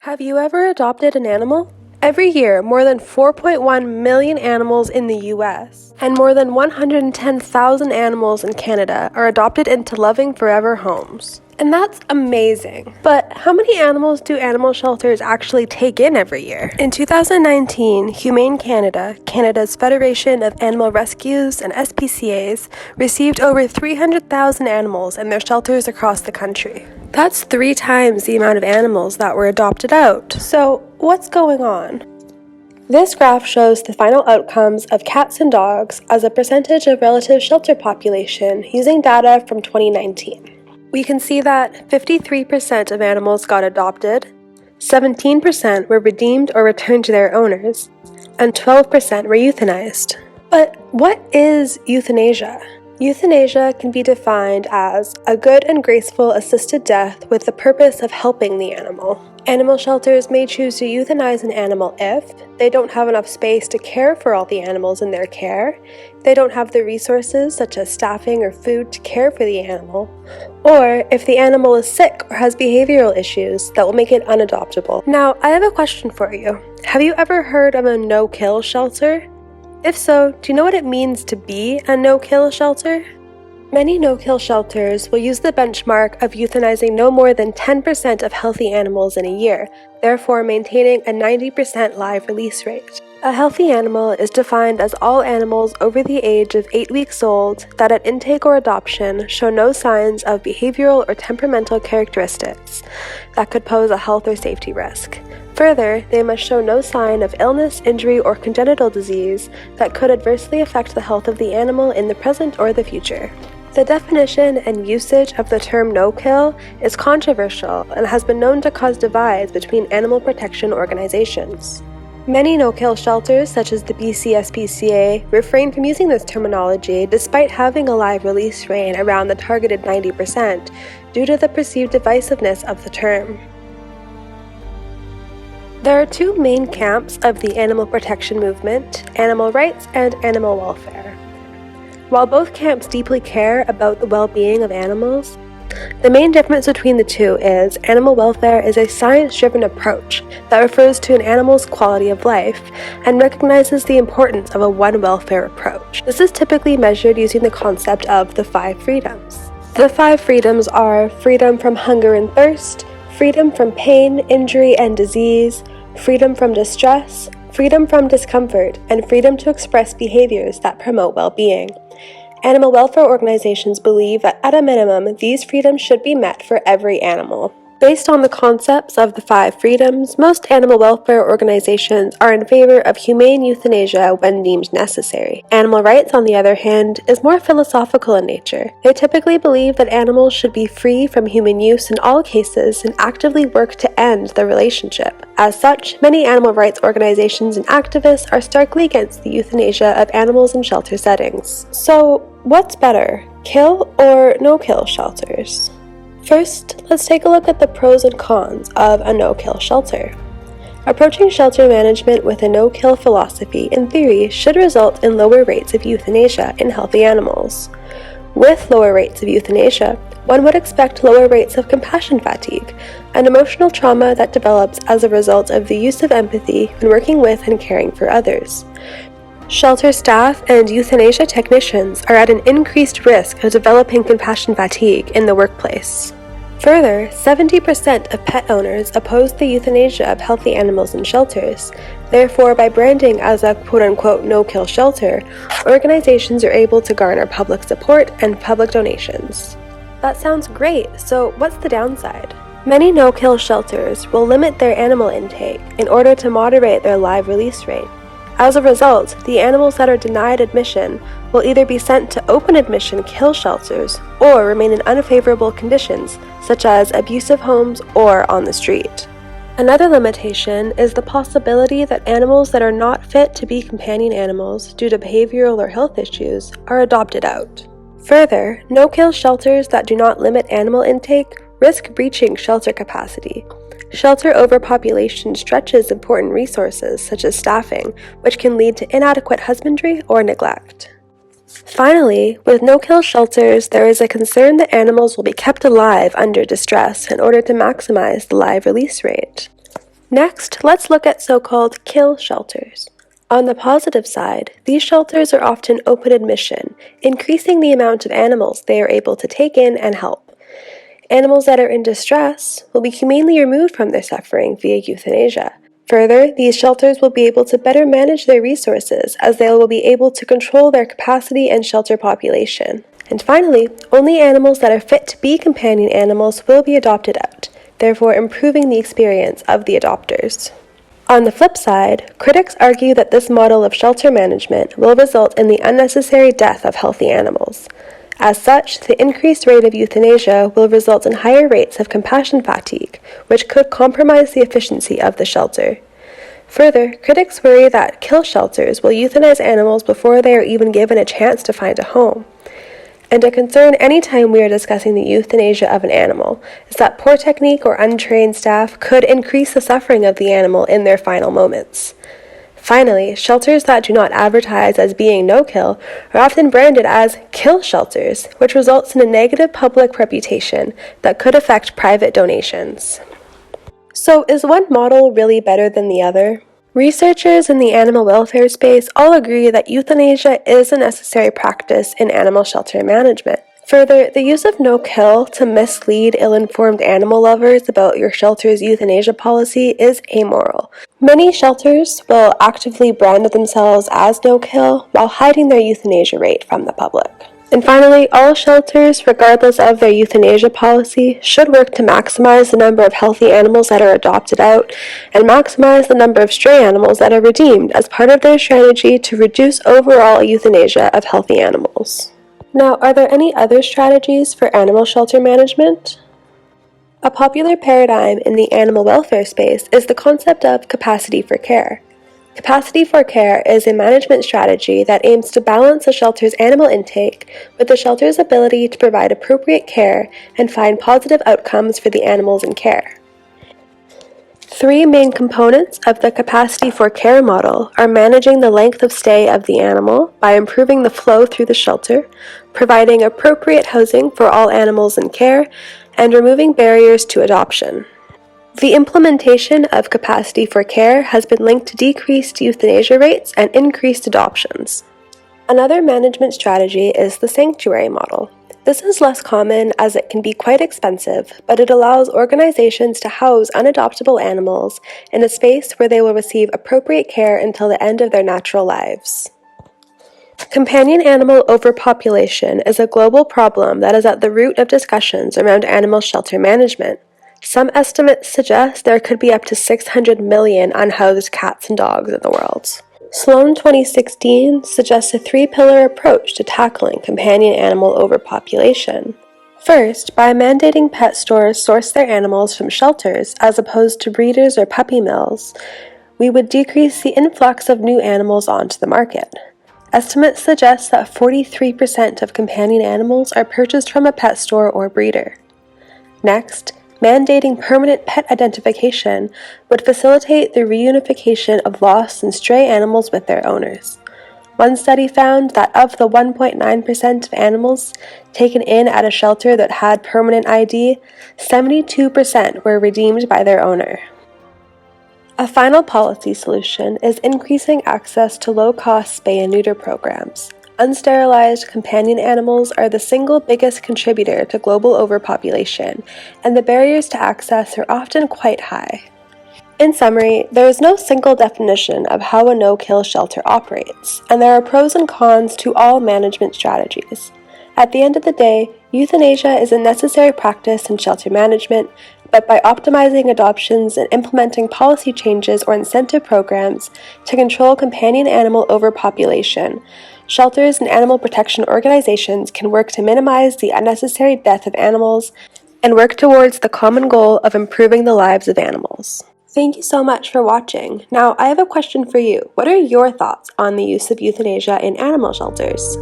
Have you ever adopted an animal? Every year, more than 4.1 million animals in the US and more than 110,000 animals in Canada are adopted into loving forever homes. And that's amazing. But how many animals do animal shelters actually take in every year? In 2019, Humane Canada, Canada's Federation of Animal Rescues and SPCAs, received over 300,000 animals in their shelters across the country. That's 3 times the amount of animals that were adopted out. So, what's going on? This graph shows the final outcomes of cats and dogs as a percentage of relative shelter population using data from 2019. We can see that 53% of animals got adopted, 17% were redeemed or returned to their owners, and 12% were euthanized. But what is euthanasia? Euthanasia can be defined as a good and graceful assisted death with the purpose of helping the animal. Animal shelters may choose to euthanize an animal if they don't have enough space to care for all the animals in their care, they don't have the resources such as staffing or food to care for the animal, or if the animal is sick or has behavioral issues that will make it unadoptable. Now, I have a question for you. Have you ever heard of a no-kill shelter? If so, do you know what it means to be a no-kill shelter? Many no-kill shelters will use the benchmark of euthanizing no more than 10% of healthy animals in a year, therefore maintaining a 90% live release rate. A healthy animal is defined as all animals over the age of 8 weeks old that at intake or adoption show no signs of behavioral or temperamental characteristics that could pose a health or safety risk. Further, they must show no sign of illness, injury, or congenital disease that could adversely affect the health of the animal in the present or the future. The definition and usage of the term no-kill is controversial and has been known to cause divides between animal protection organizations. Many no-kill shelters, such as the BC SPCA, refrain from using this terminology despite having a live release rate around the targeted 90% due to the perceived divisiveness of the term. There are 2 main camps of the animal protection movement: animal rights and animal welfare. While both camps deeply care about the well-being of animals, the main difference between the two is animal welfare is a science-driven approach that refers to an animal's quality of life and recognizes the importance of a one welfare approach. This is typically measured using the concept of the 5 freedoms. The 5 freedoms are freedom from hunger and thirst, freedom from pain, injury, and disease, freedom from distress, freedom from discomfort, and freedom to express behaviors that promote well-being. Animal welfare organizations believe that at a minimum, these freedoms should be met for every animal. Based on the concepts of the 5 freedoms, most animal welfare organizations are in favor of humane euthanasia when deemed necessary. Animal rights, on the other hand, is more philosophical in nature. They typically believe that animals should be free from human use in all cases and actively work to end the relationship. As such, many animal rights organizations and activists are starkly against the euthanasia of animals in shelter settings. So, what's better, kill or no-kill shelters? First, let's take a look at the pros and cons of a no-kill shelter. Approaching shelter management with a no-kill philosophy, in theory, should result in lower rates of euthanasia in healthy animals. With lower rates of euthanasia, one would expect lower rates of compassion fatigue, an emotional trauma that develops as a result of the use of empathy when working with and caring for others. Shelter staff and euthanasia technicians are at an increased risk of developing compassion fatigue in the workplace. Further, 70% of pet owners oppose the euthanasia of healthy animals in shelters. Therefore, by branding as a quote-unquote no-kill shelter, organizations are able to garner public support and public donations. That sounds great, so what's the downside? Many no-kill shelters will limit their animal intake in order to moderate their live release rate. As a result, the animals that are denied admission will either be sent to open admission kill shelters or remain in unfavorable conditions, such as abusive homes or on the street. Another limitation is the possibility that animals that are not fit to be companion animals due to behavioral or health issues are adopted out. Further, no-kill shelters that do not limit animal intake risk breaching shelter capacity. Shelter overpopulation stretches important resources such as staffing, which can lead to inadequate husbandry or neglect. Finally, with no-kill shelters, there is a concern that animals will be kept alive under distress in order to maximize the live release rate. Next, let's look at so-called kill shelters. On the positive side, these shelters are often open admission, increasing the amount of animals they are able to take in and help. Animals that are in distress will be humanely removed from their suffering via euthanasia. Further, these shelters will be able to better manage their resources as they will be able to control their capacity and shelter population. And finally, only animals that are fit to be companion animals will be adopted out, therefore improving the experience of the adopters. On the flip side, critics argue that this model of shelter management will result in the unnecessary death of healthy animals. As such, the increased rate of euthanasia will result in higher rates of compassion fatigue, which could compromise the efficiency of the shelter. Further, critics worry that kill shelters will euthanize animals before they are even given a chance to find a home. And a concern anytime we are discussing the euthanasia of an animal is that poor technique or untrained staff could increase the suffering of the animal in their final moments. Finally, shelters that do not advertise as being no-kill are often branded as kill shelters, which results in a negative public reputation that could affect private donations. So, is one model really better than the other? Researchers in the animal welfare space all agree that euthanasia is a necessary practice in animal shelter management. Further, the use of no-kill to mislead ill-informed animal lovers about your shelter's euthanasia policy is amoral. Many shelters will actively brand themselves as no-kill while hiding their euthanasia rate from the public. And finally, all shelters, regardless of their euthanasia policy, should work to maximize the number of healthy animals that are adopted out and maximize the number of stray animals that are redeemed as part of their strategy to reduce overall euthanasia of healthy animals. Now, are there any other strategies for animal shelter management? A popular paradigm in the animal welfare space is the concept of capacity for care. Capacity for care is a management strategy that aims to balance a shelter's animal intake with the shelter's ability to provide appropriate care and find positive outcomes for the animals in care. Three main components of the capacity for care model are managing the length of stay of the animal by improving the flow through the shelter, providing appropriate housing for all animals in care, and removing barriers to adoption. The implementation of capacity for care has been linked to decreased euthanasia rates and increased adoptions. Another management strategy is the sanctuary model. This is less common as it can be quite expensive, but it allows organizations to house unadoptable animals in a space where they will receive appropriate care until the end of their natural lives. Companion animal overpopulation is a global problem that is at the root of discussions around animal shelter management. Some estimates suggest there could be up to 600 million unhoused cats and dogs in the world. Sloan 2016 suggests a three-pillar approach to tackling companion animal overpopulation. First, by mandating pet stores source their animals from shelters as opposed to breeders or puppy mills, we would decrease the influx of new animals onto the market. Estimates suggest that 43% of companion animals are purchased from a pet store or breeder. Next, mandating permanent pet identification would facilitate the reunification of lost and stray animals with their owners. One study found that of the 1.9% of animals taken in at a shelter that had permanent ID, 72% were redeemed by their owner. A final policy solution is increasing access to low-cost spay and neuter programs. Unsterilized companion animals are the single biggest contributor to global overpopulation, and the barriers to access are often quite high. In summary, there is no single definition of how a no-kill shelter operates, and there are pros and cons to all management strategies. At the end of the day, euthanasia is a necessary practice in shelter management, but by optimizing adoptions and implementing policy changes or incentive programs to control companion animal overpopulation, shelters and animal protection organizations can work to minimize the unnecessary death of animals and work towards the common goal of improving the lives of animals. Thank you so much for watching. Now, I have a question for you. What are your thoughts on the use of euthanasia in animal shelters?